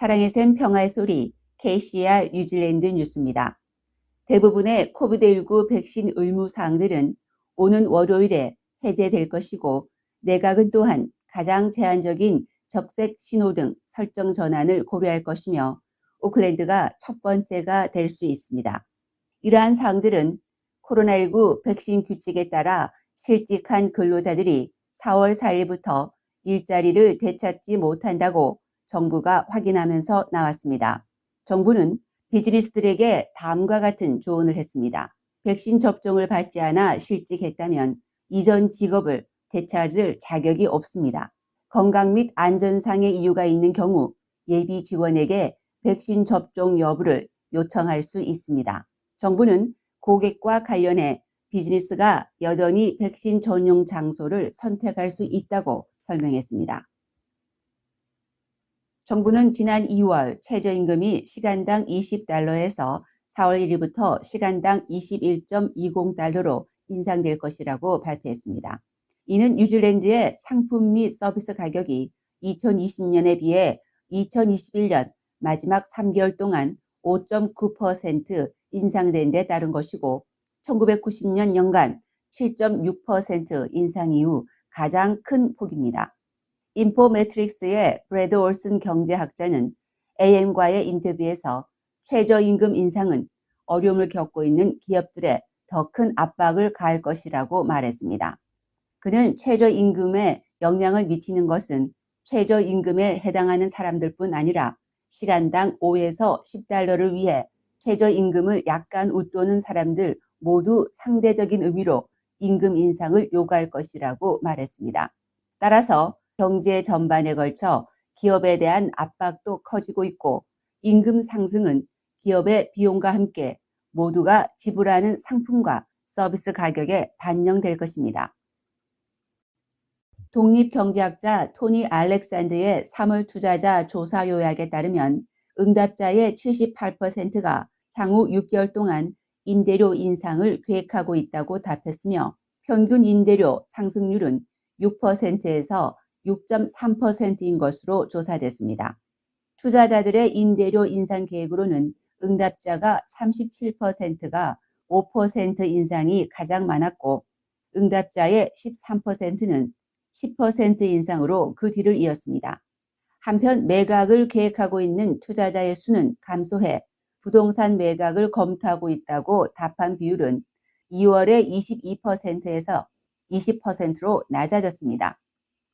사랑의 샘 평화의 소리 KCR 뉴질랜드 뉴스입니다. 대부분의 코비드19 백신 의무 사항들은 오는 월요일에 해제될 것이고 내각은 또한 가장 제한적인 적색 신호등 설정 전환을 고려할 것이며 오클랜드가 첫 번째가 될 수 있습니다. 이러한 사항들은 코로나19 백신 규칙에 따라 실직한 근로자들이 4월 4일부터 일자리를 되찾지 못한다고 정부가 확인하면서 나왔습니다. 정부는 비즈니스들에게 다음과 같은 조언을 했습니다. 백신 접종을 받지 않아 실직했다면 이전 직업을 되찾을 자격이 없습니다. 건강 및 안전상의 이유가 있는 경우 예비 직원에게 백신 접종 여부를 요청할 수 있습니다. 정부는 고객과 관련해 비즈니스가 여전히 백신 전용 장소를 선택할 수 있다고 설명했습니다. 정부는 지난 2월 최저임금이 시간당 $20에서 4월 1일부터 시간당 $21.20로 인상될 것이라고 발표했습니다. 이는 뉴질랜드의 상품 및 서비스 가격이 2020년에 비해 2021년 마지막 3개월 동안 5.9% 인상된 데 따른 것이고 1990년 연간 7.6% 인상 이후 가장 큰 폭입니다. 인포매트릭스의 브래드 올슨 경제학자는 AM과의 인터뷰에서 최저임금 인상은 어려움을 겪고 있는 기업들에 더 큰 압박을 가할 것이라고 말했습니다. 그는 최저임금에 영향을 미치는 것은 최저임금에 해당하는 사람들뿐 아니라 시간당 5에서 $10를 위해 최저임금을 약간 웃도는 사람들 모두 상대적인 의미로 임금 인상을 요구할 것이라고 말했습니다. 따라서 경제 전반에 걸쳐 기업에 대한 압박도 커지고 있고 임금 상승은 기업의 비용과 함께 모두가 지불하는 상품과 서비스 가격에 반영될 것입니다. 독립경제학자 토니 알렉산드의 3월 투자자 조사 요약에 따르면 응답자의 78%가 향후 6개월 동안 임대료 인상을 계획하고 있다고 답했으며 평균 임대료 상승률은 6%에서 6.3%인 것으로 조사됐습니다. 투자자들의 임대료 인상 계획으로는 응답자가 37%가 5% 인상이 가장 많았고 응답자의 13%는 10% 인상으로 그 뒤를 이었습니다. 한편 매각을 계획하고 있는 투자자의 수는 감소해 부동산 매각을 검토하고 있다고 답한 비율은 2월에 22%에서 20%로 낮아졌습니다.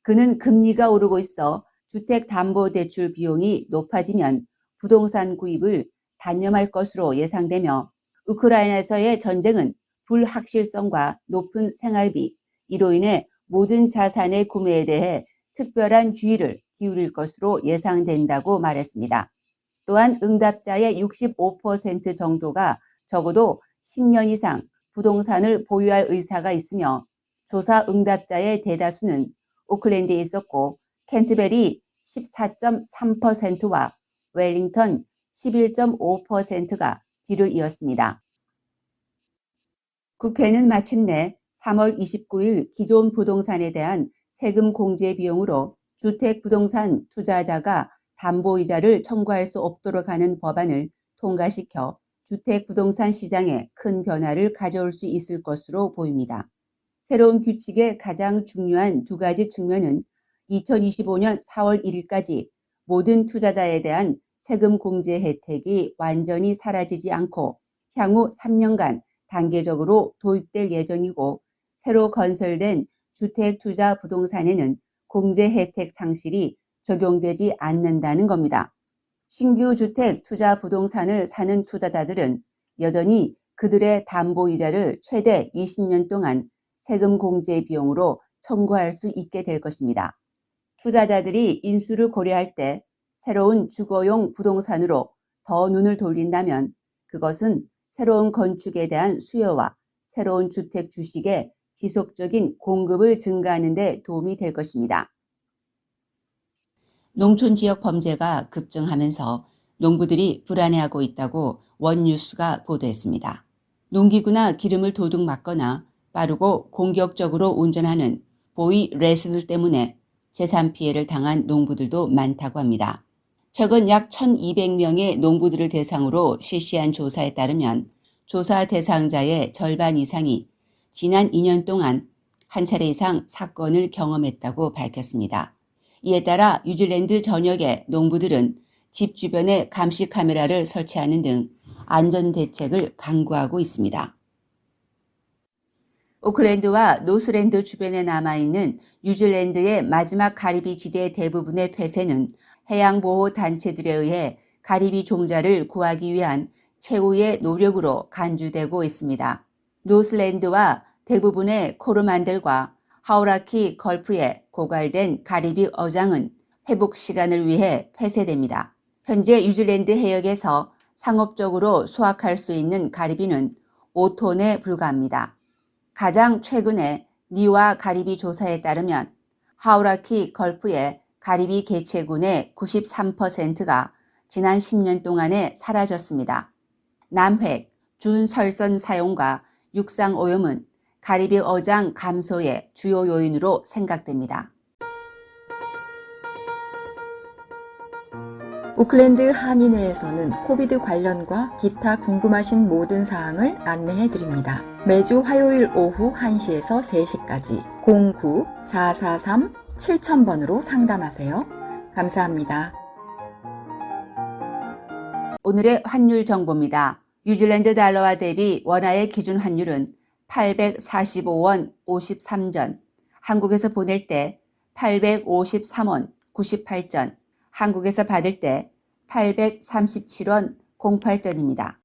그는 금리가 오르고 있어 주택담보대출 비용이 높아지면 부동산 구입을 단념할 것으로 예상되며 우크라이나에서의 전쟁은 불확실성과 높은 생활비, 이로 인해 모든 자산의 구매에 대해 특별한 주의를 기울일 것으로 예상된다고 말했습니다. 또한 응답자의 65% 정도가 적어도 10년 이상 부동산을 보유할 의사가 있으며 조사 응답자의 대다수는 오클랜드에 있었고 캔트베리 14.3%와 웰링턴 11.5%가 뒤를 이었습니다. 국회는 마침내 3월 29일 기존 부동산에 대한 세금 공제 비용으로 주택부동산 투자자가 담보이자를 청구할 수 없도록 하는 법안을 통과시켜 주택부동산 시장에 큰 변화를 가져올 수 있을 것으로 보입니다. 새로운 규칙의 가장 중요한 두 가지 측면은 2025년 4월 1일까지 모든 투자자에 대한 세금 공제 혜택이 완전히 사라지지 않고 향후 3년간 단계적으로 도입될 예정이고 새로 건설된 주택투자 부동산에는 공제 혜택 상실이 적용되지 않는다는 겁니다. 신규 주택 투자 부동산을 사는 투자자들은 여전히 그들의 담보이자를 최대 20년 동안 세금 공제 비용으로 청구할 수 있게 될 것입니다. 투자자들이 인수를 고려할 때 새로운 주거용 부동산으로 더 눈을 돌린다면 그것은 새로운 건축에 대한 수요와 새로운 주택 주식의 지속적인 공급을 증가하는 데 도움이 될 것입니다. 농촌 지역 범죄가 급증하면서 농부들이 불안해하고 있다고 원뉴스가 보도했습니다. 농기구나 기름을 도둑 맞거나 빠르고 공격적으로 운전하는 보이 레스들 때문에 재산 피해를 당한 농부들도 많다고 합니다. 최근 약 1,200명의 농부들을 대상으로 실시한 조사에 따르면 조사 대상자의 절반 이상이 지난 2년 동안 한 차례 이상 사건을 경험했다고 밝혔습니다. 이에 따라 뉴질랜드 전역의 농부들은 집 주변에 감시 카메라를 설치하는 등 안전 대책을 강구하고 있습니다. 오클랜드와 노스랜드 주변에 남아있는 뉴질랜드의 마지막 가리비 지대 대부분의 폐쇄는 해양보호 단체들에 의해 가리비 종자를 구하기 위한 최후의 노력으로 간주되고 있습니다. 노스랜드와 대부분의 코르만델과 하우라키 걸프에 고갈된 가리비 어장은 회복 시간을 위해 폐쇄됩니다. 현재 뉴질랜드 해역에서 상업적으로 수확할 수 있는 가리비는 5톤에 불과합니다. 가장 최근의 니와 가리비 조사에 따르면 하우라키 걸프의 가리비 개체군의 93%가 지난 10년 동안에 사라졌습니다. 남획, 준설선 사용과 육상 오염은 가리비 어장 감소의 주요 요인으로 생각됩니다. 오클랜드 한인회에서는 코비드 관련과 기타 궁금하신 모든 사항을 안내해 드립니다. 매주 화요일 오후 1시에서 3시까지 09-443-7000번으로 상담하세요. 감사합니다. 오늘의 환율 정보입니다. 뉴질랜드 달러와 대비 원화의 기준 환율은 845원 53전, 한국에서 보낼 때 853원 98전, 한국에서 받을 때 837원 08전입니다.